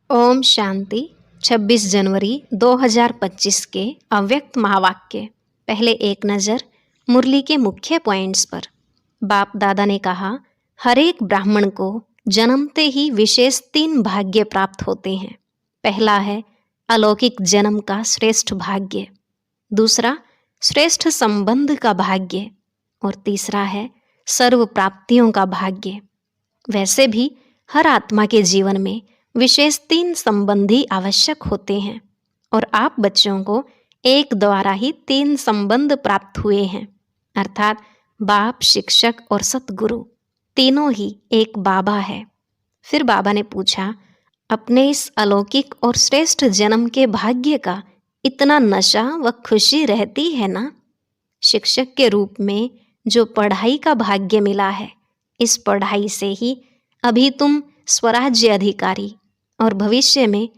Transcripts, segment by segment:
ओम शांति। 26 जनवरी 2025 के अव्यक्त महावाक्य। पहले एक नज़र मुरली के मुख्य पॉइंट्स पर। बाप दादा ने कहा, हर एक ब्राह्मण को जन्मते ही विशेष 3 भाग्य प्राप्त होते हैं। पहला है अलौकिक जन्म का श्रेष्ठ भाग्य, दूसरा श्रेष्ठ संबंध का भाग्य और तीसरा है सर्व प्राप्तियों का भाग्य। वैसे भी हर आत्मा के जीवन में विशेष 3 संबंधी आवश्यक होते हैं और आप बच्चों को एक द्वारा ही 3 संबंध प्राप्त हुए हैं, अर्थात बाप, शिक्षक और सतगुरु, तीनों ही एक बाबा है। फिर बाबा ने पूछा, अपने इस अलौकिक और श्रेष्ठ जन्म के भाग्य का इतना नशा व खुशी रहती है ना? शिक्षक के रूप में जो पढ़ाई का भाग्य मिला है, इस पढ़ाई से ही अभी तुम स्वराज्य अधिकारी और भविष्य में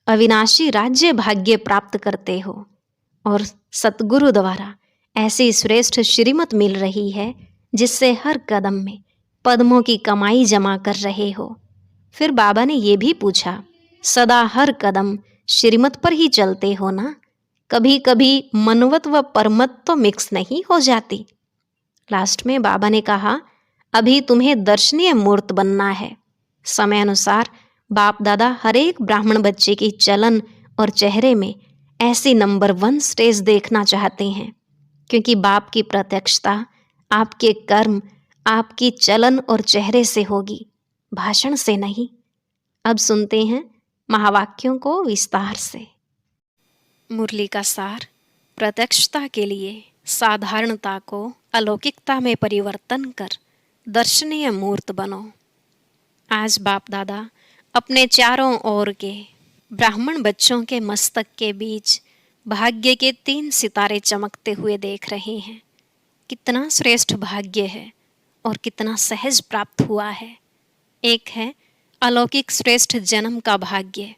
अविनाशी राज्य भाग्य प्राप्त करते हो और सतगुरु द्वारा ऐसी श्रेष्ठ श्रीमत मिल रही है जिससे हर कदम में पद्मों की कमाई जमा कर रहे हो। फिर बाबा ने ये भी पूछा, सदा हर कदम श्रीमत पर ही चलते हो ना? कभी कभी मनवत व परमत तो मिक्स नहीं हो जाती? लास्ट में बाबा ने कहा, अभी तुम्हें दर्शनीय मूर्त बनना है। समय अनुसार बाप दादा हर एक ब्राह्मण बच्चे की चलन और चेहरे में ऐसी नंबर 1 स्टेज देखना चाहते हैं, क्योंकि बाप की प्रत्यक्षता आपके कर्म, आपकी चलन और चेहरे से होगी, भाषण से नहीं। अब सुनते हैं महावाक्यों को विस्तार से। मुरली का सार। प्रत्यक्षता के लिए साधारणता को अलौकिकता में परिवर्तन कर दर्शनीय मूर्त बनो। आज बाप दादा अपने चारों ओर के ब्राह्मण बच्चों के मस्तक के बीच भाग्य के 3 सितारे चमकते हुए देख रहे हैं। कितना श्रेष्ठ भाग्य है और कितना सहज प्राप्त हुआ है। एक है अलौकिक श्रेष्ठ जन्म का भाग्य,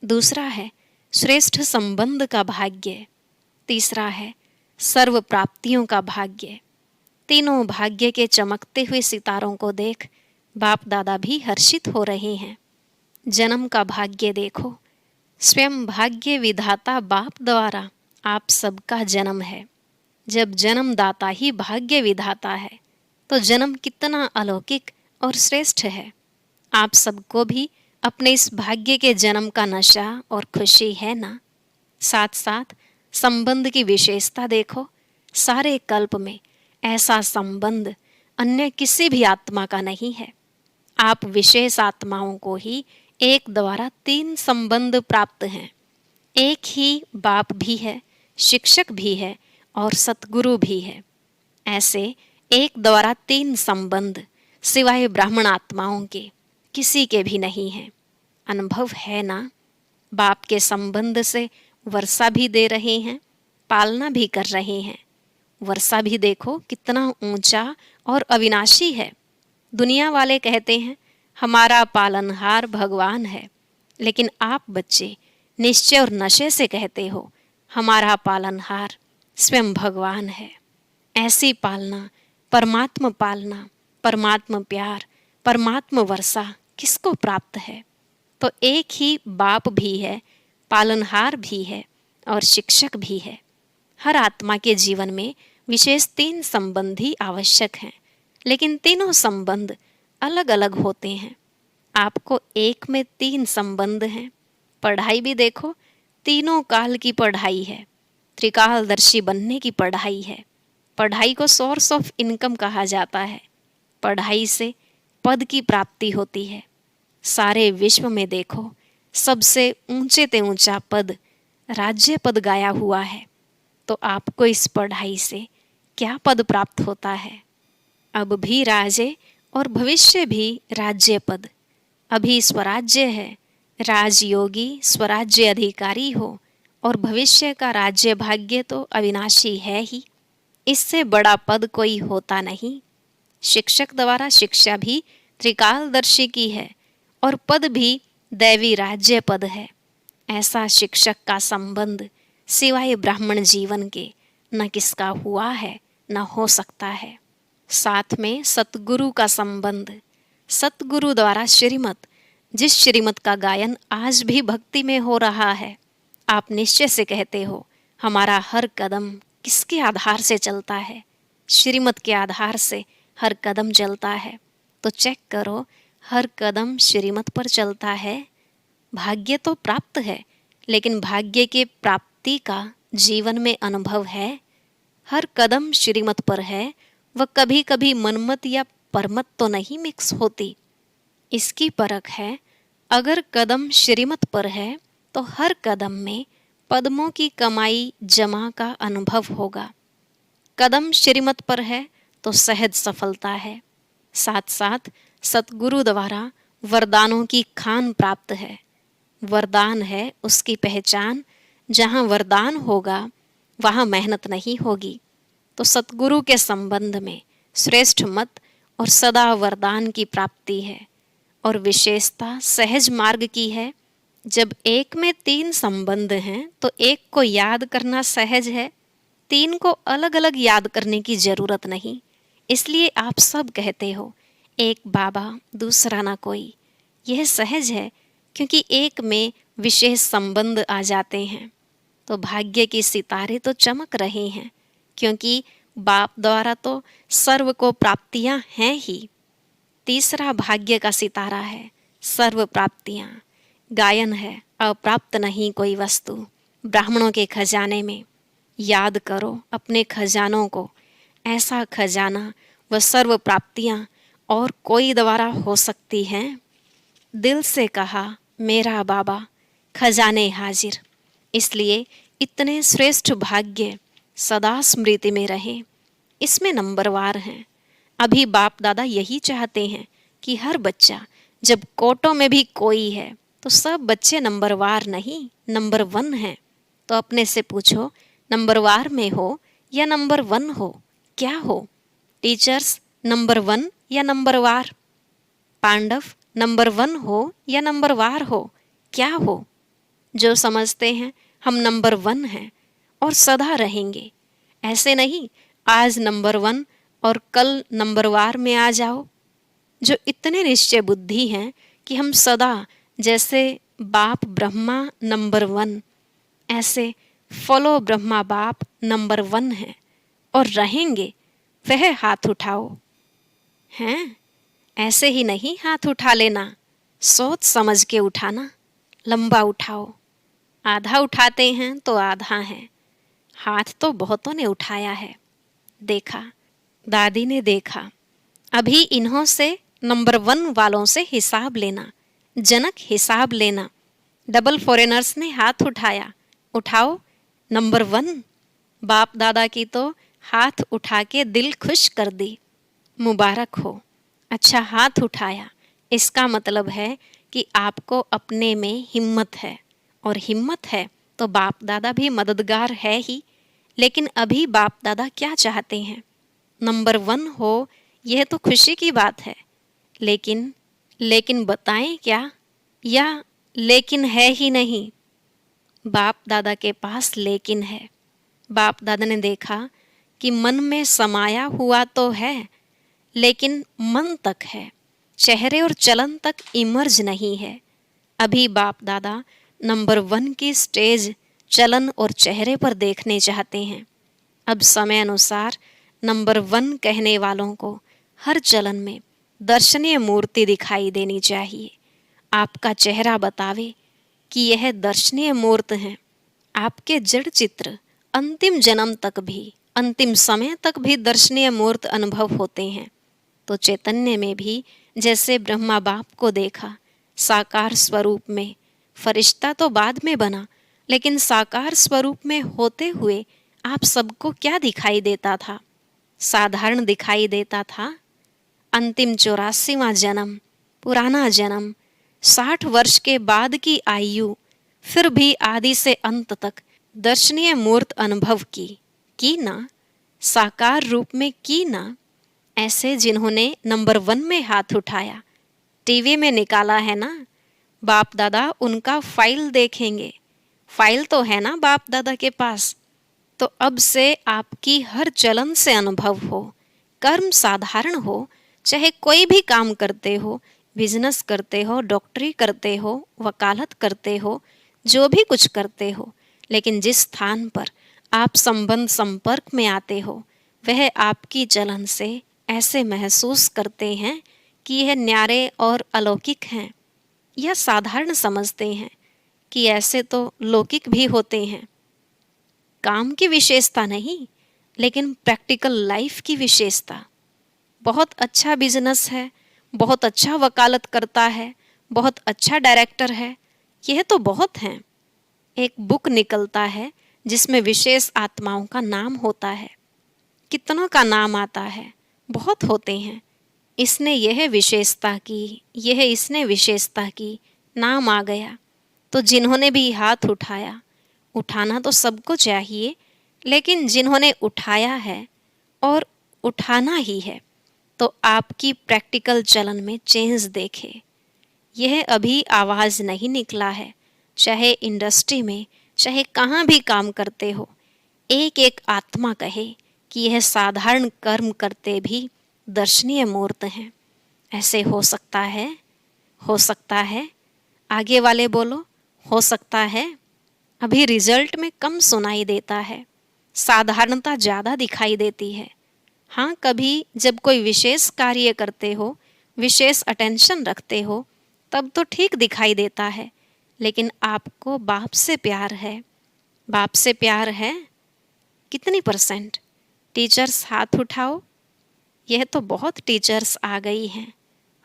दूसरा है श्रेष्ठ संबंध का भाग्य, तीसरा है सर्व प्राप्तियों का भाग्य। तीनों भाग्य के चमकते हुए सितारों को देख बाप दादा भी हर्षित हो रहे हैं। जन्म का भाग्य देखो, स्वयं भाग्य विधाता बाप द्वारा आप सबका जन्म है। जब जन्मदाता ही भाग्य विधाता है तो जन्म कितना अलौकिक और श्रेष्ठ है। आप सबको भी अपने इस भाग्य के जन्म का नशा और खुशी है ना? साथ साथ संबंध की विशेषता देखो, सारे कल्प में ऐसा संबंध अन्य किसी भी आत्मा का नहीं है। आप विशेष आत्माओं को ही एक द्वारा 3 संबंध प्राप्त हैं। एक ही बाप भी है, शिक्षक भी है और सतगुरु भी है। ऐसे एक द्वारा 3 संबंध सिवाय ब्राह्मण आत्माओं के किसी के भी नहीं है। अनुभव है ना? बाप के संबंध से वर्षा भी दे रहे हैं, पालना भी कर रहे हैं। वर्षा भी देखो कितना ऊंचा और अविनाशी है। दुनिया वाले कहते हैं हमारा पालनहार भगवान है, लेकिन आप बच्चे निश्चय और नशे से कहते हो हमारा पालनहार स्वयं भगवान है। ऐसी पालना, परमात्मा पालना, परमात्मा प्यार, परमात्मा वर्षा किसको प्राप्त है? तो एक ही बाप भी है, पालनहार भी है और शिक्षक भी है। हर आत्मा के जीवन में विशेष 3 संबंधी आवश्यक हैं, लेकिन तीनों संबंध अलग अलग होते हैं। आपको एक में 3 संबंध हैं। पढ़ाई भी देखो, तीनों काल की पढ़ाई है, त्रिकालदर्शी बनने की पढ़ाई है। पढ़ाई को सोर्स ऑफ इनकम कहा जाता है। पढ़ाई से पद की प्राप्ति होती है। सारे विश्व में देखो, सबसे ऊंचे ते ऊंचा पद राज्य पद गाया हुआ है। तो आपको इस पढ़ाई से क्या पद प्राप्त होता है? अब भी राजे और भविष्य भी राज्य पद। अभी स्वराज्य है, राजयोगी स्वराज्य अधिकारी हो और भविष्य का राज्य भाग्य तो अविनाशी है ही। इससे बड़ा पद कोई होता नहीं। शिक्षक द्वारा शिक्षा भी त्रिकालदर्शी की है और पद भी दैवी राज्य पद है। ऐसा शिक्षक का संबंध सिवाय ब्राह्मण जीवन के न किसका हुआ है न हो सकता है। साथ में सतगुरु का संबंध, सतगुरु द्वारा श्रीमत जिस श्रीमत का गायन आज भी भक्ति में हो रहा है, आप निश्चय से कहते हो हमारा हर कदम किसके आधार से चलता है? श्रीमत के आधार से हर कदम चलता है। तो चेक करो, हर कदम श्रीमत पर चलता है। भाग्य तो प्राप्त है, लेकिन भाग्य के प्राप्ति का जीवन में अनुभव है। हर कदम श्रीमत पर है, वह कभी कभी मनमत या परमत तो नहीं मिक्स होती। इसकी परख है, अगर कदम श्रीमत पर है तो हर कदम में पद्मों की कमाई जमा का अनुभव होगा। कदम श्रीमत पर है तो सहज सफलता है। साथ साथ सतगुरु द्वारा वरदानों की खान प्राप्त है। वरदान है उसकी पहचान। जहाँ वरदान होगा वहाँ मेहनत नहीं होगी। तो सतगुरु के संबंध में श्रेष्ठ मत और सदा वरदान की प्राप्ति है। और विशेषता सहज मार्ग की है। जब एक में 3 संबंध हैं तो एक को याद करना सहज है, 3 को अलग अलग याद करने की जरूरत नहीं। इसलिए आप सब कहते हो एक बाबा दूसरा ना कोई। यह सहज है क्योंकि एक में विशेष संबंध आ जाते हैं। तो भाग्य की सितारे तो चमक रहे हैं, क्योंकि बाप द्वारा तो सर्व को प्राप्तियां हैं ही। तीसरा भाग्य का सितारा है सर्व प्राप्तियां। गायन है अप्राप्त नहीं कोई वस्तु। ब्राह्मणों के खजाने में याद करो अपने खजानों को। ऐसा खजाना व सर्व प्राप्तियां और कोई द्वारा हो सकती हैं? दिल से कहा मेरा बाबा खजाने हाजिर। इसलिए इतने श्रेष्ठ भाग्य सदा स्मृति में रहे। इसमें नंबरवार हैं। अभी बाप दादा यही चाहते हैं कि हर बच्चा, जब कोटों में भी कोई है तो सब बच्चे नंबरवार नहीं नंबर 1 हैं। तो अपने से पूछो, नंबरवार में हो या नंबर 1 हो, क्या हो? टीचर्स नंबर 1 या नंबरवार? पांडव नंबर 1 हो या नंबरवार हो, क्या हो? जो समझते हैं हम नंबर 1 हैं और सदा रहेंगे। ऐसे नहीं आज नंबर 1 और कल नंबरवार में आ जाओ। जो इतने निश्चय बुद्धि हैं कि हम सदा, जैसे बाप ब्रह्मा नंबर 1, ऐसे फॉलो ब्रह्मा बाप नंबर 1 है और रहेंगे, वह हाथ उठाओ। हैं? ऐसे ही नहीं हाथ उठा लेना, सोच समझ के उठाना। लंबा उठाओ। आधा उठाते हैं तो आधा है। हाथ तो बहुतों ने उठाया है। देखा, दादी ने देखा। अभी इन्हों से नंबर 1 वालों से हिसाब लेना, जनक हिसाब लेना। डबल फॉरेनर्स ने हाथ उठाया। उठाओ नंबर 1। बाप दादा की तो हाथ उठा के दिल खुश कर दी। मुबारक हो। अच्छा हाथ उठाया, इसका मतलब है कि आपको अपने में हिम्मत है, और हिम्मत है तो बाप दादा भी मददगार है ही। लेकिन अभी बाप दादा क्या चाहते हैं? नंबर 1 हो, यह तो खुशी की बात है। लेकिन बताएं क्या? या लेकिन है ही नहीं? बाप दादा के पास लेकिन है। बाप दादा ने देखा कि मन में समाया हुआ तो है, लेकिन मन तक है, चेहरे और चलन तक इमर्ज नहीं है। अभी बाप दादा नंबर 1 की स्टेज चलन और चेहरे पर देखने चाहते हैं। अब समय अनुसार नंबर 1 कहने वालों को हर चलन में दर्शनीय मूर्ति दिखाई देनी चाहिए। आपका चेहरा बतावे कि यह दर्शनीय मूर्त हैं। आपके जड़ चित्र अंतिम जन्म तक भी, अंतिम समय तक भी दर्शनीय मूर्त अनुभव होते हैं। तो चैतन्य में भी जैसे ब्रह्मा बाप को देखा साकार स्वरूप में, फरिश्ता तो बाद में बना, लेकिन साकार स्वरूप में होते हुए आप सबको क्या दिखाई देता था? साधारण दिखाई देता था। अंतिम 84वां जन्म, पुराना जन्म, 60 वर्ष के बाद की आयु, फिर भी आदि से अंत तक दर्शनीय मूर्त अनुभव की ना? साकार रूप में की ना? ऐसे जिन्होंने नंबर 1 में हाथ उठाया, टीवी में निकाला है ना? बाप दादा उनका फाइल देखेंगे। फाइल तो है ना बाप दादा के पास। तो अब से आपकी हर चलन से अनुभव हो, कर्म साधारण हो, चाहे कोई भी काम करते हो, बिजनेस करते हो, डॉक्टरी करते हो, वकालत करते हो, जो भी कुछ करते हो, लेकिन जिस स्थान पर आप संबंध संपर्क में आते हो वह आपकी जलन से ऐसे महसूस करते हैं कि यह न्यारे और अलौकिक हैं, या साधारण समझते हैं कि ऐसे तो लौकिक भी होते हैं। काम की विशेषता नहीं, लेकिन प्रैक्टिकल लाइफ की विशेषता। बहुत अच्छा बिजनेस है, बहुत अच्छा वकालत करता है, बहुत अच्छा डायरेक्टर है, यह तो बहुत हैं। एक बुक निकलता है जिसमें विशेष आत्माओं का नाम होता है। कितनों का नाम आता है, बहुत होते हैं। इसने यह विशेषता की, यह इसने विशेषता की, नाम आ गया। तो जिन्होंने भी हाथ उठाया, उठाना तो सबको चाहिए, लेकिन जिन्होंने उठाया है और उठाना ही है, तो आपकी प्रैक्टिकल चलन में चेंज देखे। यह अभी आवाज़ नहीं निकला है, चाहे इंडस्ट्री में, चाहे कहाँ भी काम करते हो, एक एक आत्मा कहे कि यह साधारण कर्म करते भी दर्शनीय मूर्त हैं। ऐसे हो सकता है, हो सकता है। आगे वाले बोलो, हो सकता है। अभी रिजल्ट में कम सुनाई देता है, साधारणता ज़्यादा दिखाई देती है। हाँ, कभी जब कोई विशेष कार्य करते हो, विशेष अटेंशन रखते हो, तब तो ठीक दिखाई देता है। लेकिन आपको बाप से प्यार है, बाप से प्यार है कितनी परसेंट? टीचर्स हाथ उठाओ। यह तो बहुत टीचर्स आ गई हैं।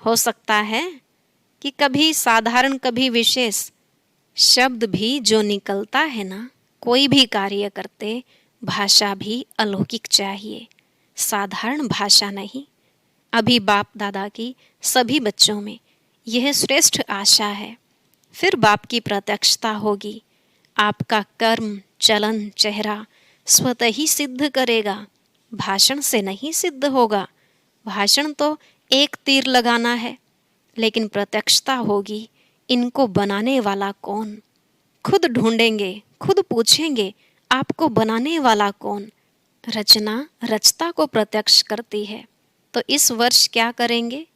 हो सकता है कि कभी साधारण कभी विशेष शब्द भी जो निकलता है ना, कोई भी कार्य करते, भाषा भी अलौकिक चाहिए, साधारण भाषा नहीं। अभी बाप दादा की सभी बच्चों में यह श्रेष्ठ आशा है। फिर बाप की प्रत्यक्षता होगी। आपका कर्म, चलन, चेहरा स्वतः ही सिद्ध करेगा, भाषण से नहीं सिद्ध होगा। भाषण तो एक तीर लगाना है, लेकिन प्रत्यक्षता होगी, इनको बनाने वाला कौन? खुद ढूंढेंगे, खुद पूछेंगे, आपको बनाने वाला कौन? रचना रचता को प्रत्यक्ष करती है। तो इस वर्ष क्या करेंगे?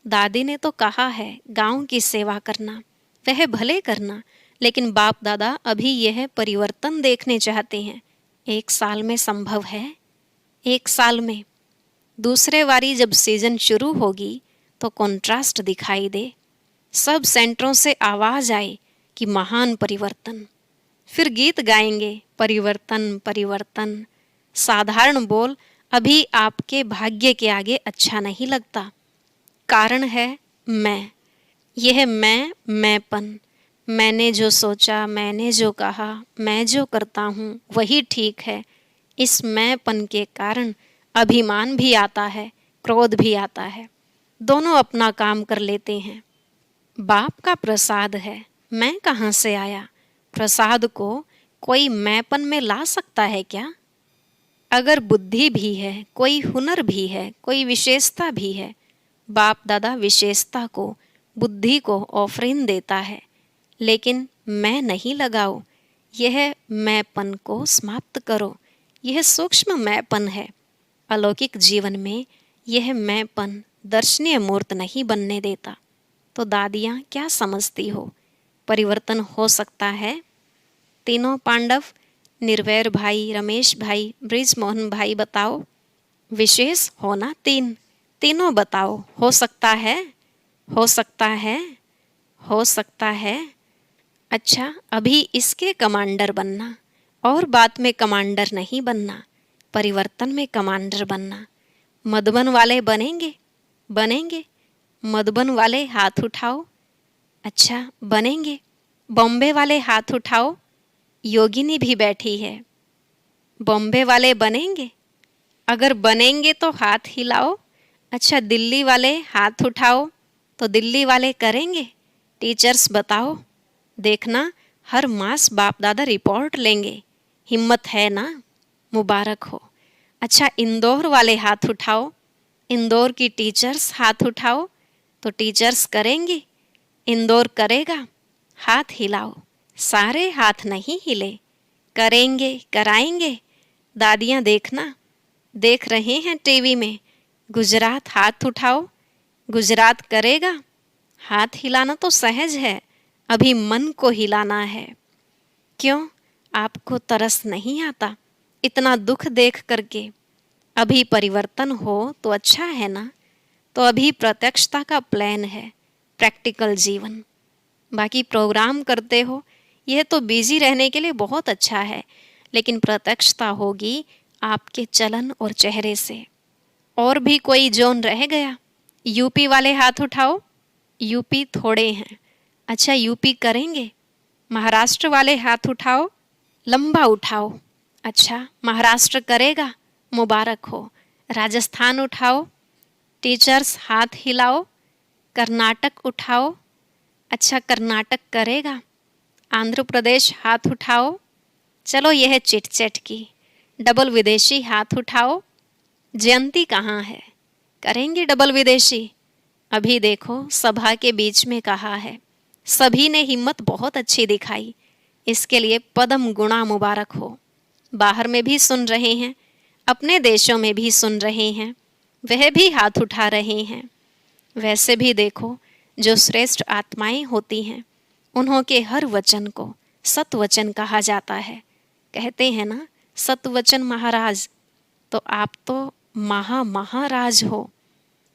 दादी ने तो कहा है गांव की सेवा करना, वह भले करना, लेकिन बाप दादा अभी यह परिवर्तन देखने चाहते हैं। 1 साल में संभव है? 1 साल में? दूसरे बारी जब सीजन शुरू होगी तो कॉन्ट्रास्ट दिखाई दे, सब सेंटरों से आवाज आए कि महान परिवर्तन। फिर गीत गाएंगे, परिवर्तन परिवर्तन। साधारण बोल अभी आपके भाग्य के आगे अच्छा नहीं लगता। कारण है मैं। यह मैंपन। मैंने जो सोचा, मैंने जो कहा, मैं जो करता हूँ वही ठीक है। इस मैंपन के कारण अभिमान भी आता है, क्रोध भी आता है। दोनों अपना काम कर लेते हैं। बाप का प्रसाद है, मैं कहाँ से आया? प्रसाद को कोई मैंपन में ला सकता है क्या? अगर बुद्धि भी है, कोई हुनर भी है, कोई विशेषता भी है, बाप दादा विशेषता को, बुद्धि को ऑफरिंग देता है, लेकिन मैं नहीं लगाओ। यह मैंपन को समाप्त करो। यह सूक्ष्म मैंपन है। अलौकिक जीवन में यह मैंपन दर्शनीय मूर्त नहीं बनने देता। तो दादियाँ क्या समझती हो? परिवर्तन हो सकता है? तीनों पांडव, निर्वैर भाई, रमेश भाई, ब्रिज मोहन भाई, बताओ। विशेष होना तीनों बताओ। हो सकता है? हो सकता है? हो सकता है? अच्छा, अभी इसके कमांडर बनना और बाद में कमांडर नहीं बनना, परिवर्तन में कमांडर बनना। मधुबन वाले बनेंगे? बनेंगे। मधुबन वाले हाथ उठाओ। अच्छा, बनेंगे। बॉम्बे वाले हाथ उठाओ। योगिनी भी बैठी है। बॉम्बे वाले बनेंगे? अगर बनेंगे तो हाथ हिलाओ। अच्छा, दिल्ली वाले हाथ उठाओ। तो दिल्ली वाले करेंगे? टीचर्स बताओ। देखना, हर मास बाप दादा रिपोर्ट लेंगे। हिम्मत है ना? मुबारक हो। अच्छा, इंदौर वाले हाथ उठाओ। इंदौर की टीचर्स हाथ उठाओ। तो टीचर्स करेंगे? इंदौर करेगा? हाथ हिलाओ। सारे हाथ नहीं हिले। करेंगे, कराएंगे। दादियाँ देखना, देख रहे हैं टीवी में। गुजरात हाथ उठाओ। गुजरात करेगा? हाथ हिलाना तो सहज है, अभी मन को हिलाना है। क्यों, आपको तरस नहीं आता इतना दुख देख करके? अभी परिवर्तन हो तो अच्छा है ना। तो अभी प्रत्यक्षता का प्लान है, प्रैक्टिकल जीवन। बाकी प्रोग्राम करते हो, यह तो बिजी रहने के लिए बहुत अच्छा है, लेकिन प्रत्यक्षता होगी आपके चलन और चेहरे से। और भी कोई जोन रह गया? यूपी वाले हाथ उठाओ। यूपी थोड़े हैं। अच्छा, यूपी करेंगे? महाराष्ट्र वाले हाथ उठाओ, लंबा उठाओ। अच्छा, महाराष्ट्र करेगा? मुबारक हो। राजस्थान उठाओ। टीचर्स हाथ हिलाओ। कर्नाटक उठाओ। अच्छा, कर्नाटक करेगा? आंध्र प्रदेश हाथ उठाओ। चलो, यह चिट चैट की। डबल विदेशी हाथ उठाओ। जयंती कहाँ है? करेंगे डबल विदेशी? अभी देखो, सभा के बीच में कहा है। सभी ने हिम्मत बहुत अच्छी दिखाई, इसके लिए पदम गुणा मुबारक हो। बाहर में भी सुन रहे हैं, अपने देशों में भी सुन रहे हैं, वह भी हाथ उठा रहे हैं। वैसे भी देखो, जो श्रेष्ठ आत्माएं होती हैं, उन्हों के हर वचन को सतवचन कहा जाता है। कहते हैं ना, सतवचन महाराज। तो आप तो महाराज हो।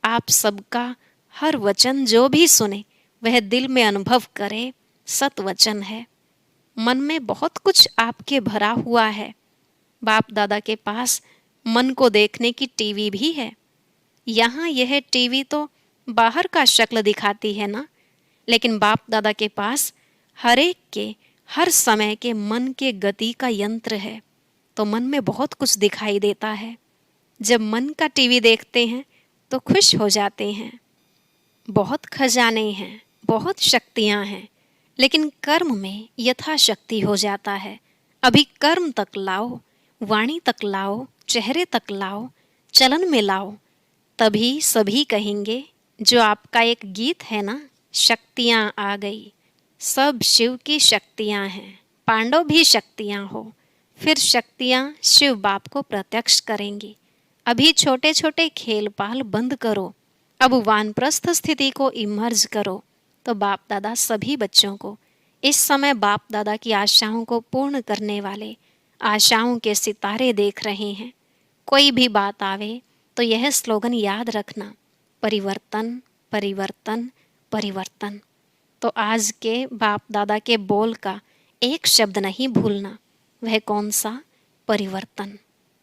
आप सबका हर वचन जो भी सुने वह दिल में अनुभव करे, सतवचन है। मन में बहुत कुछ आपके भरा हुआ है। बाप दादा के पास मन को देखने की टीवी भी है। यहाँ यह टीवी तो बाहर का शक्ल दिखाती है ना, लेकिन बाप दादा के पास हर एक के हर समय के मन के गति का यंत्र है। तो मन में बहुत कुछ दिखाई देता है। जब मन का टीवी देखते हैं तो खुश हो जाते हैं। बहुत खजाने हैं, बहुत शक्तियाँ हैं, लेकिन कर्म में यथाशक्ति हो जाता है। अभी कर्म तक लाओ, वाणी तक लाओ, चेहरे तक लाओ, चलन में लाओ, तभी सभी कहेंगे। जो आपका एक गीत है ना, शक्तियाँ आ गई, सब शिव की शक्तियाँ हैं। पांडव भी शक्तियाँ हो, फिर शक्तियाँ शिव बाप को प्रत्यक्ष करेंगी। अभी छोटे छोटे खेल पाल बंद करो, अब वानप्रस्थ स्थिति को इमर्ज करो। तो बाप दादा सभी बच्चों को इस समय बाप दादा की आशाओं को पूर्ण करने वाले आशाओं के सितारे देख रहे हैं। कोई भी बात आवे तो यह स्लोगन याद रखना, परिवर्तन परिवर्तन परिवर्तन। तो आज के बाप दादा के बोल का एक शब्द नहीं भूलना। वह कौन सा? परिवर्तन।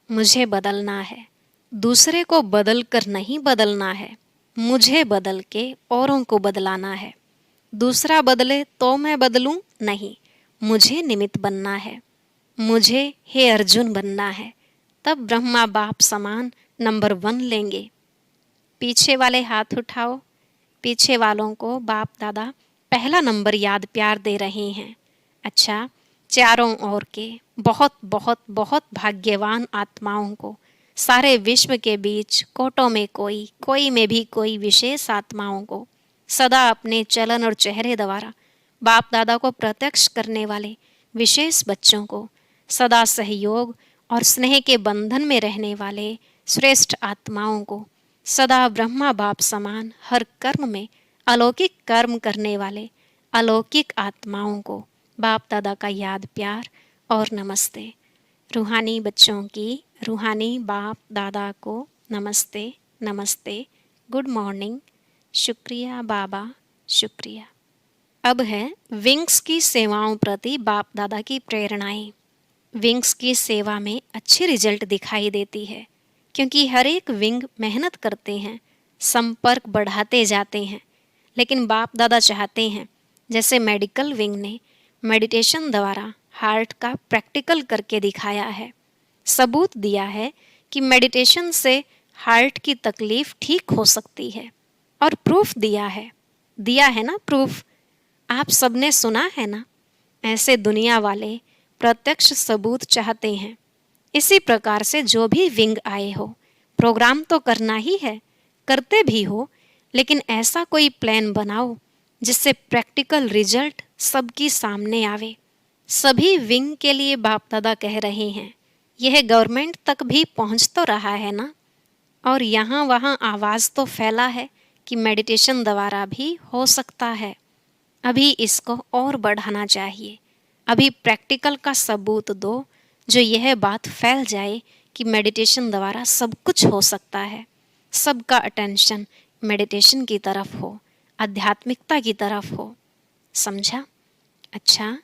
मुझे बदलना है, दूसरे को बदल कर नहीं बदलना है। मुझे बदल के औरों को बदलाना है। दूसरा बदले तो मैं बदलूं नहीं, मुझे निमित्त बनना है। मुझे हे अर्जुन बनना है, तब ब्रह्मा बाप समान नंबर 1 लेंगे। पीछे वाले हाथ उठाओ। पीछे वालों को बाप दादा पहला नंबर याद प्यार दे रहे हैं। अच्छा, चारों ओर के बहुत बहुत बहुत भाग्यवान आत्माओं को, सारे विश्व के बीच कोटों में कोई में भी कोई विशेष आत्माओं को, सदा अपने चलन और चेहरे द्वारा बाप दादा को प्रत्यक्ष करने वाले विशेष बच्चों को, सदा सहयोग और स्नेह के बंधन में रहने वाले श्रेष्ठ आत्माओं को, सदा ब्रह्मा बाप समान हर कर्म में अलौकिक कर्म करने वाले अलौकिक आत्माओं को बाप दादा का याद प्यार और नमस्ते। रूहानी बच्चों की रूहानी बाप दादा को नमस्ते नमस्ते, गुड मॉर्निंग, शुक्रिया बाबा, शुक्रिया। अब है विंग्स की सेवाओं प्रति बाप दादा की प्रेरणाएं। विंग्स की सेवा में अच्छी रिजल्ट दिखाई देती है, क्योंकि हर एक विंग मेहनत करते हैं, संपर्क बढ़ाते जाते हैं। लेकिन बाप दादा चाहते हैं, जैसे मेडिकल विंग ने मेडिटेशन द्वारा हार्ट का प्रैक्टिकल करके दिखाया है, सबूत दिया है कि मेडिटेशन से हार्ट की तकलीफ ठीक हो सकती है, और प्रूफ दिया है ना प्रूफ। आप सबने सुना है ना। ऐसे दुनिया वाले प्रत्यक्ष सबूत चाहते हैं। इसी प्रकार से जो भी विंग आए हो, प्रोग्राम तो करना ही है, करते भी हो, लेकिन ऐसा कोई प्लान बनाओ जिससे प्रैक्टिकल रिजल्ट सबकी सामने आवे। सभी विंग के लिए बाप दादा कह रहे हैं, यह गवर्नमेंट तक भी पहुंच तो रहा है ना, और यहाँ वहाँ आवाज़ तो फैला है कि मेडिटेशन द्वारा भी हो सकता है। अभी इसको और बढ़ाना चाहिए। अभी प्रैक्टिकल का सबूत दो जो यह बात फैल जाए कि मेडिटेशन द्वारा सब कुछ हो सकता है। सबका अटेंशन मेडिटेशन की तरफ हो, आध्यात्मिकता की तरफ हो। समझा? अच्छा,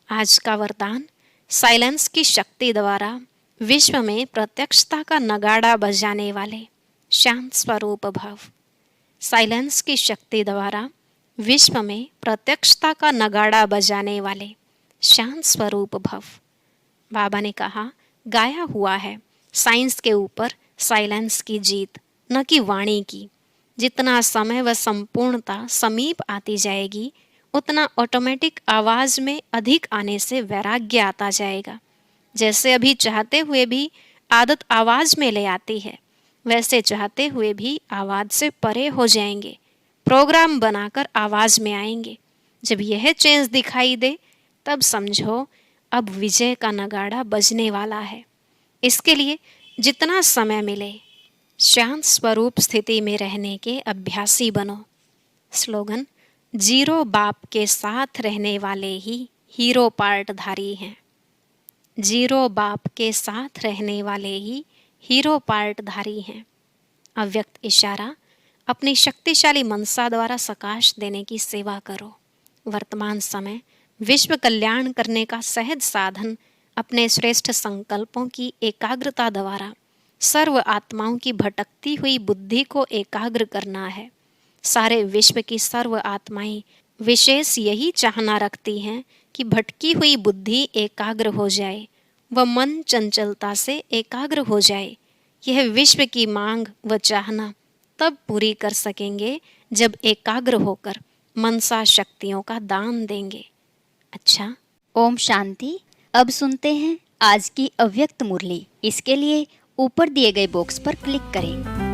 आज का वरदान, साइलेंस की शक्ति द्वारा विश्व में प्रत्यक्षता का नगाड़ा बजाने वाले शांत स्वरूप भव। साइलेंस की शक्ति द्वारा विश्व में प्रत्यक्षता का नगाड़ा बजाने वाले शांत स्वरूप भव। बाबा ने कहा, गाया हुआ है साइंस के ऊपर साइलेंस की जीत, न कि वाणी की। जितना समय व संपूर्णता समीप आती जाएगी, उतना ऑटोमेटिक आवाज में अधिक आने से वैराग्य आता जाएगा। जैसे अभी चाहते हुए भी आदत आवाज में ले आती है, वैसे चाहते हुए भी आवाज से परे हो जाएंगे, प्रोग्राम बनाकर आवाज में आएंगे। जब यह चेंज दिखाई दे, तब समझो अब विजय का नगाड़ा बजने वाला है। इसके लिए जितना समय मिले शांत स्वरूप स्थिति में रहने के अभ्यासी बनो। स्लोगन, जीरो बाप के साथ रहने वाले ही हीरो पार्टधारी हैं। जीरो बाप के साथ रहने वाले ही हीरो पार्टधारी हैं। अव्यक्त इशारा, अपनी शक्तिशाली मनसा द्वारा सकाश देने की सेवा करो। वर्तमान समय विश्व कल्याण करने का सहज साधन अपने श्रेष्ठ संकल्पों की एकाग्रता द्वारा सर्व आत्माओं की भटकती हुई बुद्धि को एकाग्र करना है। सारे विश्व की सर्व आत्माएं विशेष यही चाहना रखती हैं कि भटकी हुई बुद्धि एकाग्र हो जाए व मन चंचलता से एकाग्र हो जाए। यह विश्व की मांग व चाहना तब पूरी कर सकेंगे जब एकाग्र होकर मनसा शक्तियों का दान देंगे। अच्छा, ओम शांति। अब सुनते हैं आज की अव्यक्त मुरली। इसके लिए ऊपर दिए गए बॉक्स पर क्लिक करें।